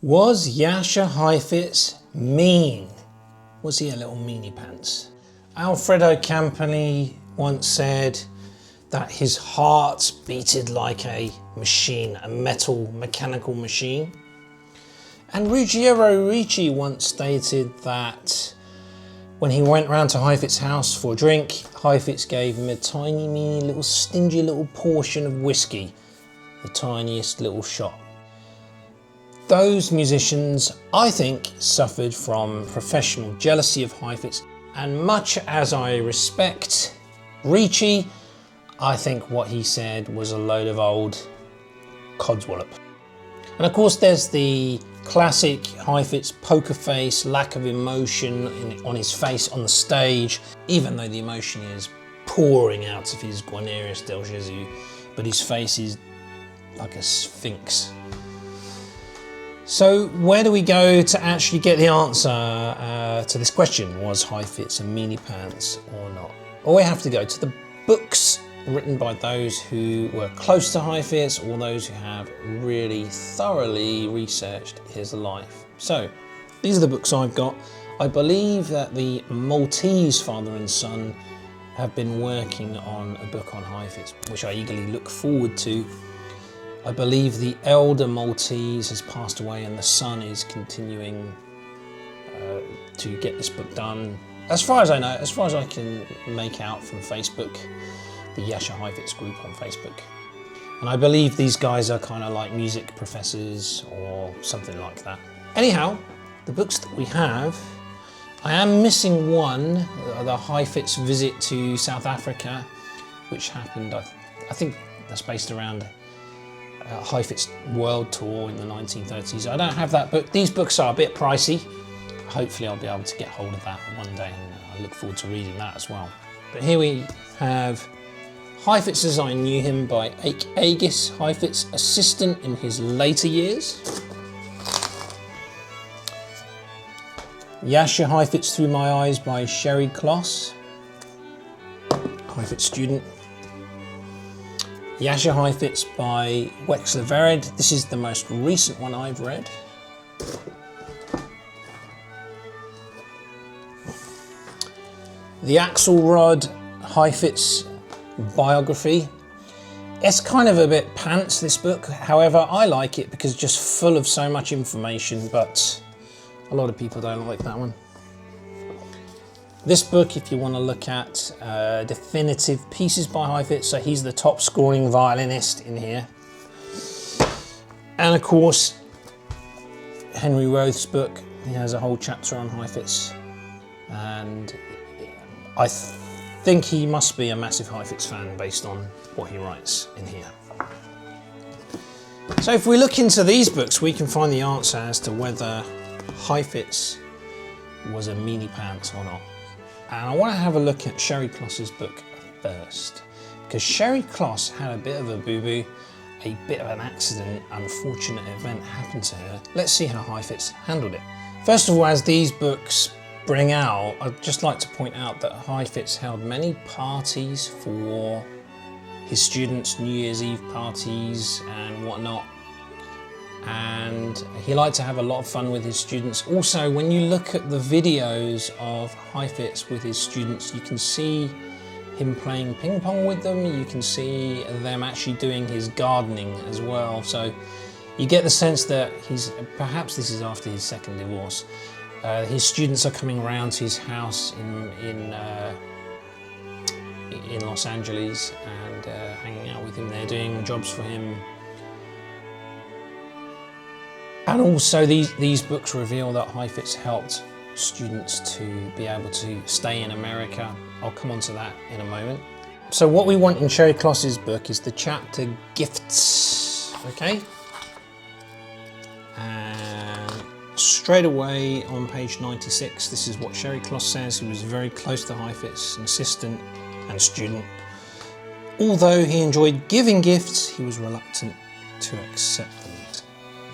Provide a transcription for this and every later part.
Was Jascha Heifetz mean? Was he a little meanie pants? Alfredo Campani once said that his heart beated like a machine, a mechanical machine. And Ruggiero Ricci once stated that when he went round to Heifetz's house for a drink, Heifetz gave him a tiny, meany, little, stingy little portion of whiskey, the tiniest little shot. Those musicians, I think, suffered from professional jealousy of Heifetz, and much as I respect Ricci, I think what he said was a load of old codswallop. And of course there's the classic Heifetz poker face, lack of emotion on his face on the stage, even though the emotion is pouring out of his Guarnerius del Gesù, but his face is like a sphinx. So where do we go to actually get the answer to this question? Was Heifetz a meanie pants or not? Well, we have to go to the books written by those who were close to Heifetz or those who have really thoroughly researched his life. So these are the books I've got. I believe that the Maltese father and son have been working on a book on Heifetz, which I eagerly look forward to. I believe the elder Maltese has passed away and the son is continuing to get this book done. As far as I know, as far as I can make out from Facebook, the Jascha Heifetz group on Facebook. And I believe these guys are kind of like music professors or something like that. Anyhow, the books that we have, I am missing one, the Heifetz visit to South Africa, which happened, I think that's based around Heifetz world tour in the 1930s. I don't have that book. These books are a bit pricey. Hopefully I'll be able to get hold of that one day, and I look forward to reading that as well. But here we have Heifetz as I Knew Him by Aegis Heifetz, assistant in his later years. Jascha Heifetz Through My Eyes by Sherry Kloss, Heifetz student. Jascha Heifetz by Wexler Vered. This is the most recent one I've read. The Axelrod Heifetz biography. It's kind of a bit pants, this book. However, I like it because it's just full of so much information, but a lot of people don't like that one. This book, if you want to look at definitive pieces by Heifetz, so he's the top scoring violinist in here. And of course, Henry Roth's book, he has a whole chapter on Heifetz, and I think he must be a massive Heifetz fan based on what he writes in here. So if we look into these books, we can find the answer as to whether Heifetz was a meanie pants or not. And I want to have a look at Sherry Kloss's book first, because Sherry Kloss had a bit of a boo-boo, a bit of an accident, unfortunate event happened to her. Let's see how Heifetz handled it. First of all, as these books bring out, I'd just like to point out that Heifetz held many parties for his students, New Year's Eve parties and whatnot. And he liked to have a lot of fun with his students. Also, when you look at the videos of Heifetz with his students, you can see him playing ping pong with them. You can see them actually doing his gardening as well. So you get the sense that perhaps this is after his second divorce. His students are coming around to his house in Los Angeles and hanging out with him. They're doing jobs for him. And also these books reveal that Heifetz helped students to be able to stay in America. I'll come on to that in a moment. So what we want in Sherry Kloss's book is the chapter Gifts, okay? And straight away on page 96, this is what Sherry Kloss says. He was very close to Heifetz, an assistant and student. Although he enjoyed giving gifts, he was reluctant to accept them.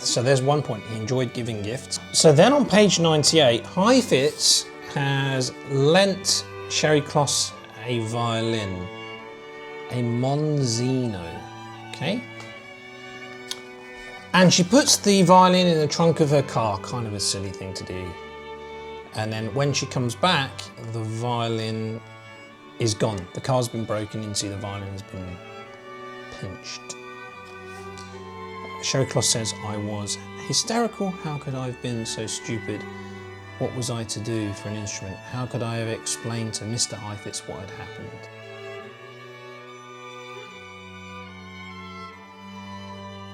So there's one point, he enjoyed giving gifts. So then on page 98, Heifetz has lent Sherry Kloss a violin, a Monzino, okay? And she puts the violin in the trunk of her car, kind of a silly thing to do. And then when she comes back, the violin is gone. The car's been broken into, the violin has been pinched. Sherry Kloss says, I was hysterical. How could I have been so stupid? What was I to do for an instrument? How could I have explained to Mr. Heifetz what had happened?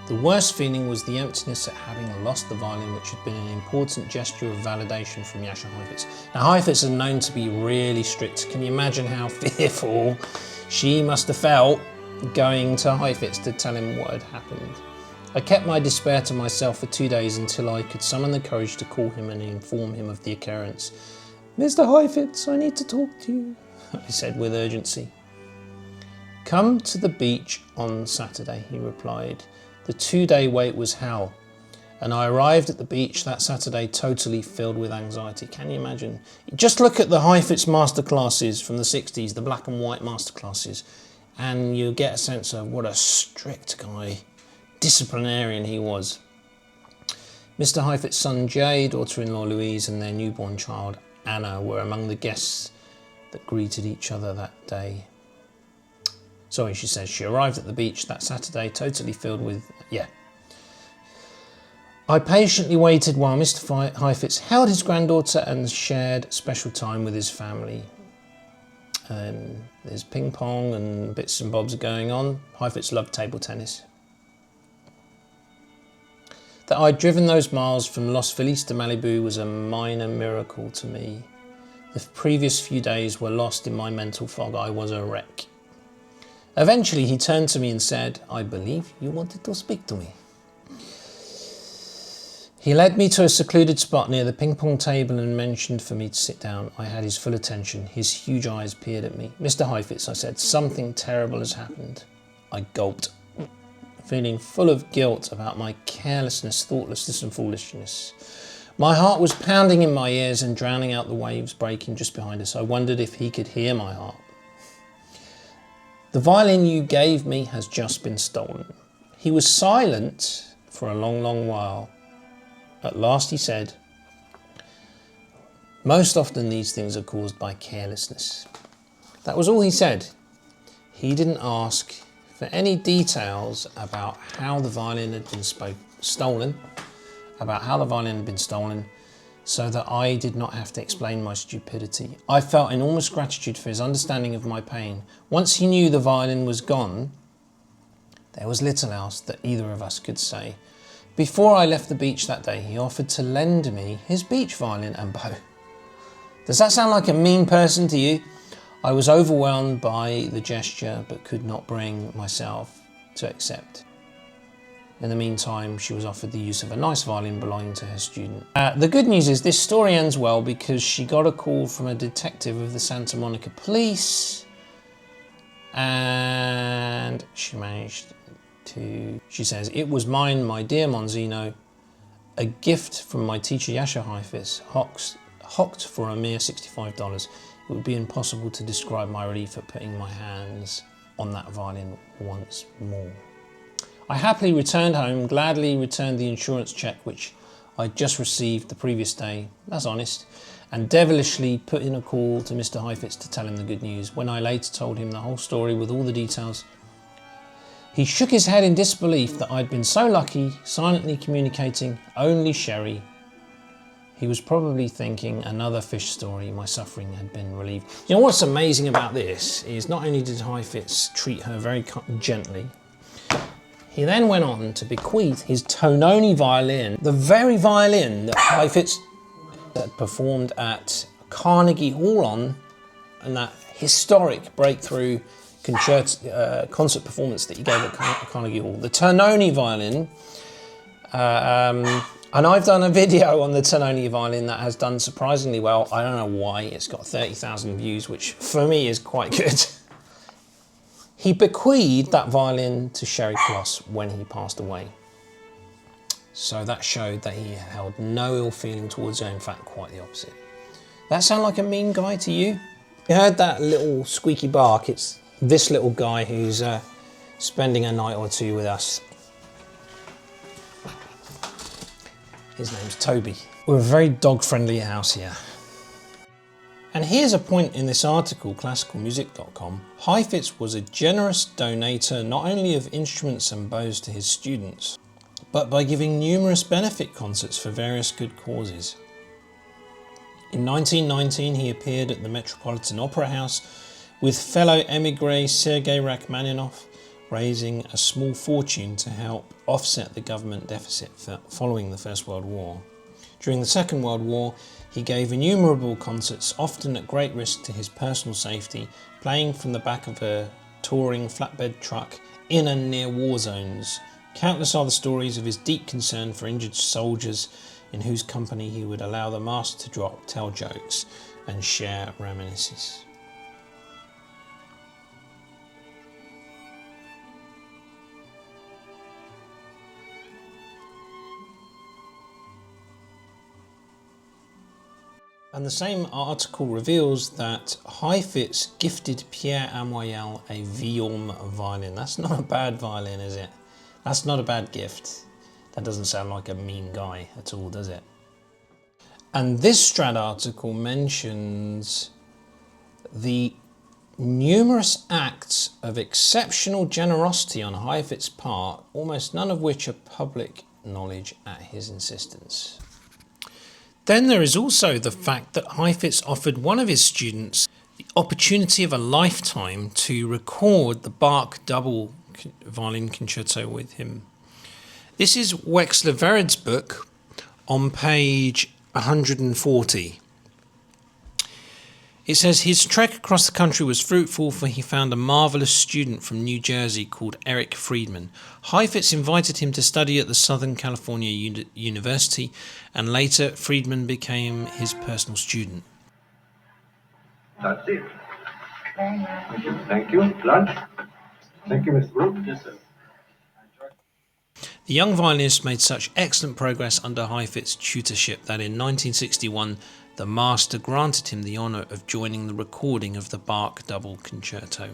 The worst feeling was the emptiness at having lost the violin, which had been an important gesture of validation from Jascha Heifetz. Now, Heifetz is known to be really strict. Can you imagine how fearful she must have felt going to Heifetz to tell him what had happened? I kept my despair to myself for 2 days until I could summon the courage to call him and inform him of the occurrence. Mr. Heifetz, I need to talk to you, I said with urgency. Come to the beach on Saturday, he replied. The 2-day wait was hell, and I arrived at the beach that Saturday totally filled with anxiety. Can you imagine? Just look at the Heifetz masterclasses from the 60s, the black and white masterclasses, and you get a sense of what a strict guy, disciplinarian he was. Mr. Heifetz's son Jay, daughter-in-law Louise, and their newborn child Anna were among the guests that greeted each other that day. Sorry, she says, she arrived at the beach that Saturday totally filled with, I patiently waited while Mr. Heifetz held his granddaughter and shared special time with his family. There's ping pong and bits and bobs going on. Heifetz loved table tennis. That I'd driven those miles from Los Feliz to Malibu was a minor miracle to me. The previous few days were lost in my mental fog. I was a wreck. Eventually he turned to me and said, I believe you wanted to speak to me. He led me to a secluded spot near the ping pong table and mentioned for me to sit down. I had his full attention. His huge eyes peered at me. Mr. Heifetz, I said, something terrible has happened. I gulped, feeling full of guilt about my carelessness, thoughtlessness and foolishness. My heart was pounding in my ears and drowning out the waves breaking just behind us. I wondered if he could hear my heart. The violin you gave me has just been stolen. He was silent for a long, long while. At last he said, most often these things are caused by carelessness. That was all he said. He didn't ask for any details about how the violin had been stolen, so that I did not have to explain my stupidity. I felt enormous gratitude for his understanding of my pain. Once he knew the violin was gone, there was little else that either of us could say. Before I left the beach that day, he offered to lend me his beach violin and bow. Does that sound like a mean person to you? I was overwhelmed by the gesture, but could not bring myself to accept. In the meantime, she was offered the use of a nice violin belonging to her student. The good news is this story ends well because she got a call from a detective of the Santa Monica police and she managed to, she says, it was mine, my dear Monzino, a gift from my teacher Jascha Heifetz, hocked for a mere $65. It would be impossible to describe my relief at putting my hands on that violin once more. I happily returned home, gladly returned the insurance check which I'd just received the previous day, that's honest, and devilishly put in a call to Mr. Heifetz to tell him the good news. When I later told him the whole story with all the details, he shook his head in disbelief that I'd been so lucky, silently communicating only Sherry. He was probably thinking another fish story, my suffering had been relieved. You know what's amazing about this is not only did Heifetz treat her very gently, he then went on to bequeath his Tononi violin, the very violin that Heifetz had performed at Carnegie Hall on, and that historic breakthrough concert performance that he gave at Carnegie Hall. The Tononi violin, and I've done a video on the Tononi violin that has done surprisingly well. I don't know why, it's got 30,000 views, which for me is quite good. He bequeathed that violin to Sherry Kloss when he passed away. So that showed that he held no ill feeling towards her, in fact, quite the opposite. That sound like a mean guy to you? You heard that little squeaky bark? It's this little guy who's spending a night or two with us. His name's Toby. We're a very dog-friendly house here. And here's a point in this article, classicalmusic.com. Heifetz was a generous donator not only of instruments and bows to his students, but by giving numerous benefit concerts for various good causes. In 1919 he appeared at the Metropolitan Opera House with fellow émigré Sergei Rachmaninoff, raising a small fortune to help offset the government deficit following the First World War. During the Second World War, he gave innumerable concerts, often at great risk to his personal safety, playing from the back of a touring flatbed truck in and near war zones. Countless are the stories of his deep concern for injured soldiers, in whose company he would allow the master to drop, tell jokes, and share reminiscences. And the same article reveals that Heifetz gifted Pierre Amoyal a Violin violin. That's not a bad violin, is it? That's not a bad gift. That doesn't sound like a mean guy at all, does it? And this Strad article mentions the numerous acts of exceptional generosity on Heifetz's part, almost none of which are public knowledge at his insistence. Then there is also the fact that Heifetz offered one of his students the opportunity of a lifetime to record the Bach double violin concerto with him. This is Wexler Vered's book on page 140. It says his trek across the country was fruitful, for he found a marvellous student from New Jersey called Eric Friedman. Heifetz invited him to study at the Southern California University, and later Friedman became his personal student. That's it. Thank you. Lunch? Thank you, Mr. Brooks. Yes, sir. The young violinist made such excellent progress under Heifetz's tutorship that in 1961 the master granted him the honour of joining the recording of the Bach double concerto.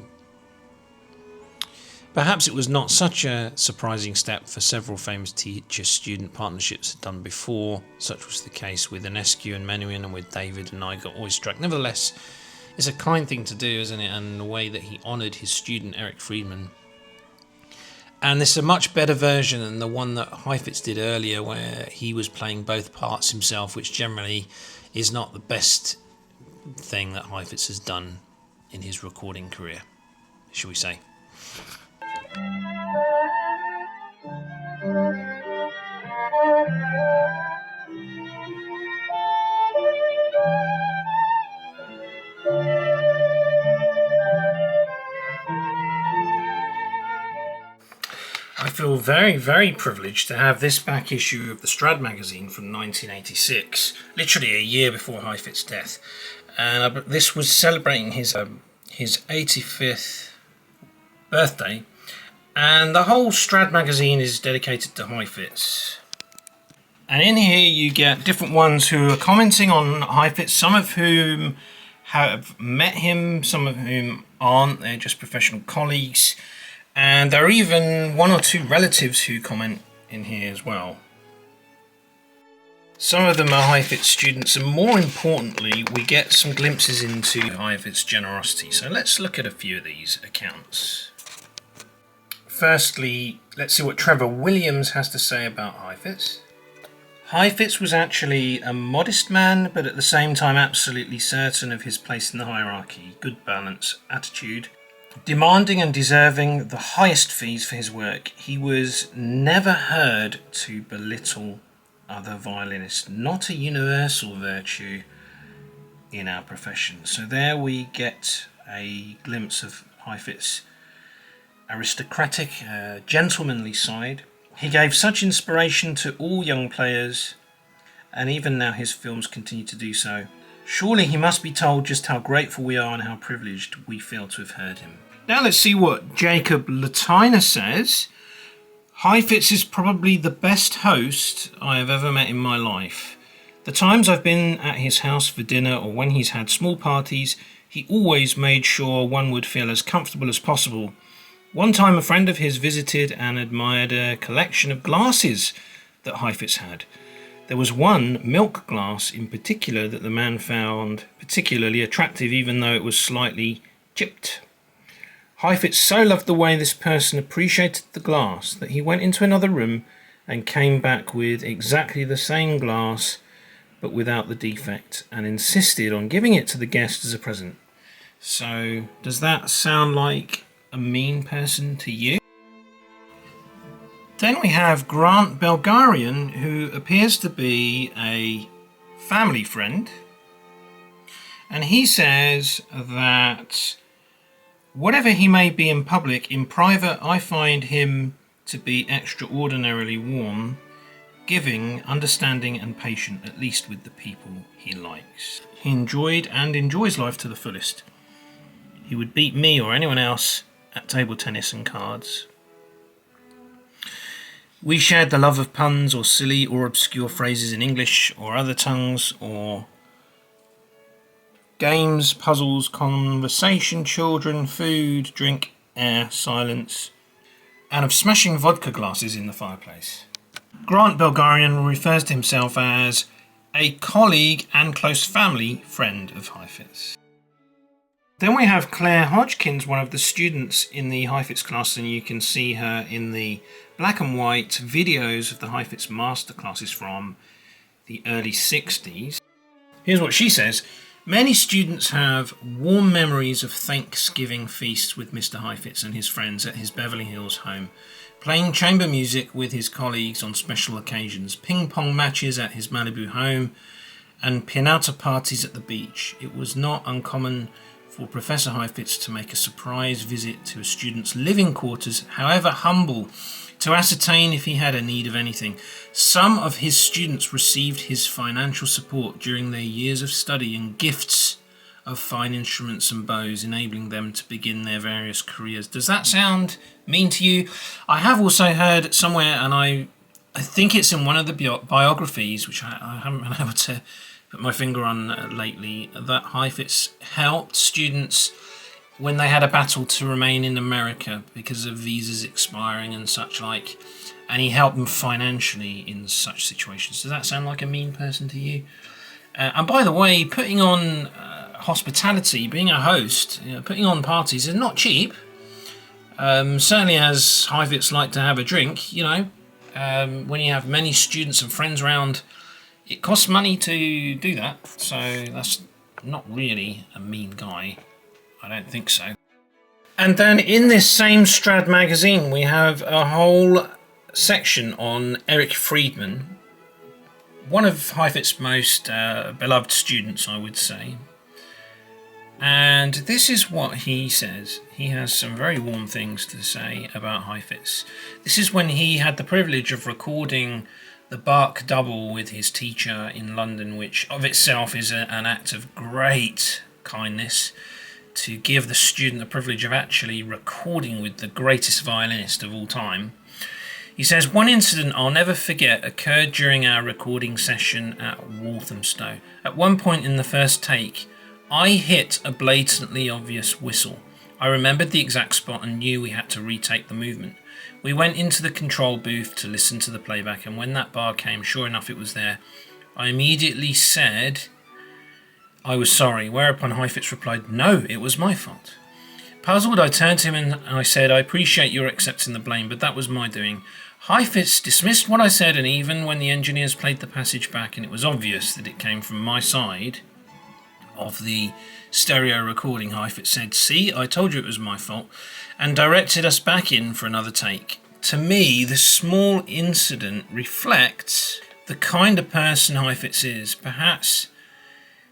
Perhaps it was not such a surprising step, for several famous teacher-student partnerships had done before. Such was the case with Enescu and Menuhin, and with David and Igor Oistrakh. Nevertheless, it's a kind thing to do, isn't it? And the way that he honoured his student Eric Friedman. And this is a much better version than the one that Heifetz did earlier, where he was playing both parts himself, which generally is not the best thing that Heifetz has done in his recording career, shall we say. I feel very, very privileged to have this back issue of the Strad magazine from 1986, literally a year before Heifetz's death. And this was celebrating his 85th birthday, and the whole Strad magazine is dedicated to Heifetz. And in here you get different ones who are commenting on Heifetz, some of whom have met him, some of whom aren't, they're just professional colleagues. And there are even one or two relatives who comment in here as well. Some of them are Heifetz students, and more importantly, we get some glimpses into Heifetz's generosity. So let's look at a few of these accounts. Firstly, let's see what Trevor Williams has to say about Heifetz. Heifetz was actually a modest man, but at the same time absolutely certain of his place in the hierarchy. Good balance, attitude. Demanding and deserving the highest fees for his work, he was never heard to belittle other violinists. Not a universal virtue in our profession. So there we get a glimpse of Heifetz's aristocratic, gentlemanly side. He gave such inspiration to all young players, and even now his films continue to do so. Surely he must be told just how grateful we are and how privileged we feel to have heard him. Now let's see what Jacob Latina says. Heifetz is probably the best host I have ever met in my life. The times I've been at his house for dinner or when he's had small parties, he always made sure one would feel as comfortable as possible. One time a friend of his visited and admired a collection of glasses that Heifetz had. There was one milk glass in particular that the man found particularly attractive, even though it was slightly chipped. Heifetz so loved the way this person appreciated the glass that he went into another room and came back with exactly the same glass but without the defect, and insisted on giving it to the guest as a present. So, does that sound like a mean person to you? Then we have Grant Belgarian, who appears to be a family friend, and he says that whatever he may be in public, in private I find him to be extraordinarily warm, giving, understanding and patient, at least with the people he likes. He enjoyed and enjoys life to the fullest. He would beat me or anyone else at table tennis and cards. We shared the love of puns or silly or obscure phrases in English or other tongues, or games, puzzles, conversation, children, food, drink, air, silence, and of smashing vodka glasses in the fireplace. Grant Belgarian refers to himself as a colleague and close family friend of Heifetz. Then we have Claire Hodgkins, one of the students in the Heifetz class, and you can see her in the black and white videos of the Heifetz masterclasses from the early 60s. Here's what she says. Many students have warm memories of Thanksgiving feasts with Mr. Heifetz and his friends at his Beverly Hills home, playing chamber music with his colleagues on special occasions, ping-pong matches at his Malibu home, and pinata parties at the beach. It was not uncommon for Professor Heifetz to make a surprise visit to a student's living quarters, however humble, to ascertain if he had a need of anything. Some of his students received his financial support during their years of study and gifts of fine instruments and bows, enabling them to begin their various careers. Does that sound mean to you? I have also heard somewhere, and I think it's in one of the biographies, which I haven't been able to put my finger on lately, that Heifetz helped students when they had a battle to remain in America because of visas expiring and such like, and he helped them financially in such situations. Does that sound like a mean person to you? And by the way, putting on hospitality, being a host, putting on parties is not cheap. Certainly as Heifetz like to have a drink, when you have many students and friends around, it costs money to do that, so that's not really a mean guy. I don't think so. And then in this same Strad magazine, we have a whole section on Eric Friedman, one of Heifetz's most beloved students, I would say. And this is what he says. He has some very warm things to say about Heifetz. This is when he had the privilege of recording the Bach double with his teacher in London, which of itself is an act of great kindness, to give the student the privilege of actually recording with the greatest violinist of all time. He says, one incident I'll never forget occurred during our recording session at Walthamstow. At one point in the first take, I hit a blatantly obvious whistle. I remembered the exact spot and knew we had to retake the movement. We went into the control booth to listen to the playback, and when that bar came, sure enough it was there. I immediately said I was sorry, whereupon Heifetz replied, no, it was my fault. Puzzled, I turned to him and I said, I appreciate your accepting the blame, but that was my doing. Heifetz dismissed what I said, and even when the engineers played the passage back and it was obvious that it came from my side of the stereo recording, Heifetz said, see, I told you it was my fault, and directed us back in for another take. To me, this small incident reflects the kind of person Heifetz is. Perhaps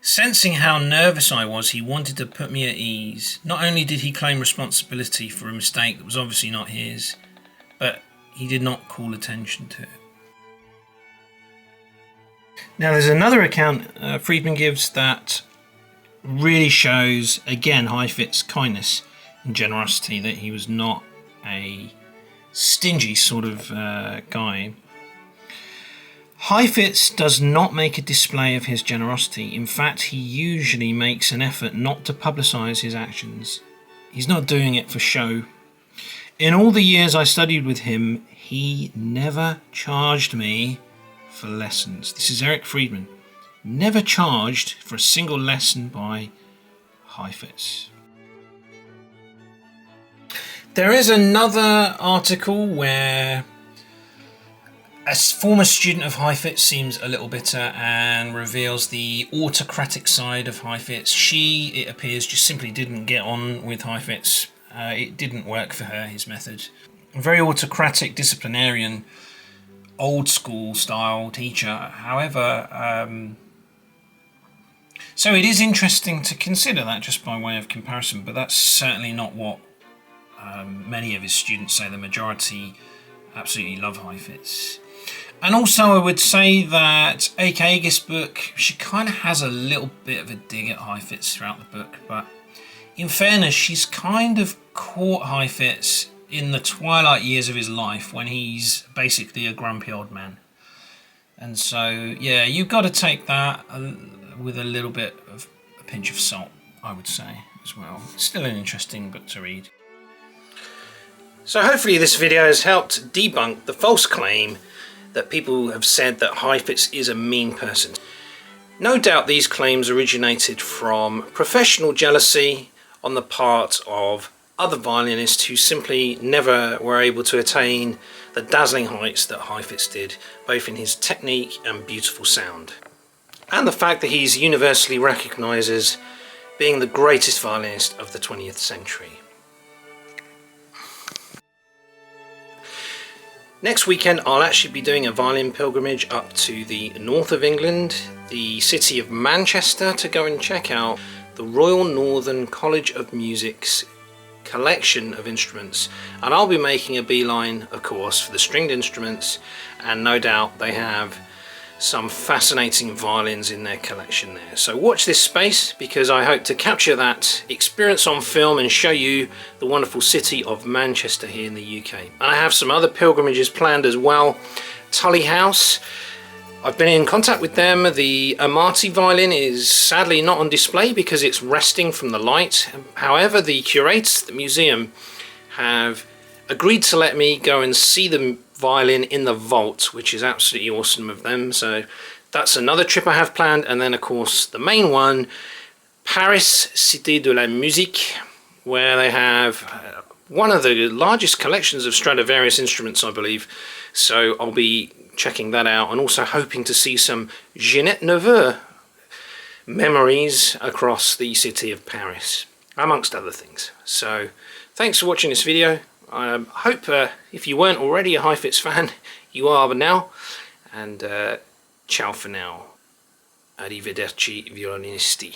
sensing how nervous I was, he wanted to put me at ease. Not only did he claim responsibility for a mistake that was obviously not his, but he did not call attention to it. Now there's another account Friedman gives that really shows, again, Heifetz's kindness and generosity, that he was not a stingy sort of guy. Heifetz does not make a display of his generosity. In fact, he usually makes an effort not to publicise his actions. He's not doing it for show. In all the years I studied with him, he never charged me for lessons. This is Eric Friedman. Never charged for a single lesson by Heifetz. There is another article where a former student of Heifetz seems a little bitter and reveals the autocratic side of Heifetz. She, it appears, just simply didn't get on with Heifetz. It didn't work for her, his method. A very autocratic, disciplinarian, old school style teacher. However, so it is interesting to consider that just by way of comparison, but that's certainly not what many of his students say. The majority absolutely love Heifetz. And also I would say that A.K. Aegis' book, she kind of has a little bit of a dig at Heifetz throughout the book, but in fairness, she's kind of caught Heifetz in the twilight years of his life when he's basically a grumpy old man. And so, yeah, you've got to take that with a little bit of a pinch of salt, I would say, as well. It's still an interesting book to read. So hopefully this video has helped debunk the false claim that people have said that Heifetz is a mean person. No doubt these claims originated from professional jealousy on the part of other violinists who simply never were able to attain the dazzling heights that Heifetz did, both in his technique and beautiful sound. And the fact that he's universally recognised as being the greatest violinist of the 20th century. Next weekend I'll actually be doing a violin pilgrimage up to the north of England, the city of Manchester, to go and check out the Royal Northern College of Music's collection of instruments. And I'll be making a beeline, of course, for the stringed instruments, and no doubt they have some fascinating violins in their collection there. So watch this space, because I hope to capture that experience on film and show you the wonderful city of Manchester here in the UK. And I have some other pilgrimages planned as well. Tully House, I've been in contact with them. The Amati violin is sadly not on display because it's resting from the light. However, the curators at the museum have agreed to let me go and see the violin in the vault, which is absolutely awesome of them. So that's another trip I have planned. And then of course the main one, Paris, Cité de la Musique, where they have one of the largest collections of Stradivarius instruments, I believe. So I'll be checking that out, and also hoping to see some Ginette Neveu memories across the city of Paris, amongst other things. So thanks for watching this video. I hope if you weren't already a Heifetz fan, you are now. And ciao for now. Arrivederci violinisti.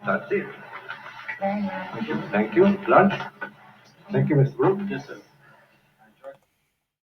That's it. Thank you. Lunch. Thank you, Mr. Brooke. Yes, sir.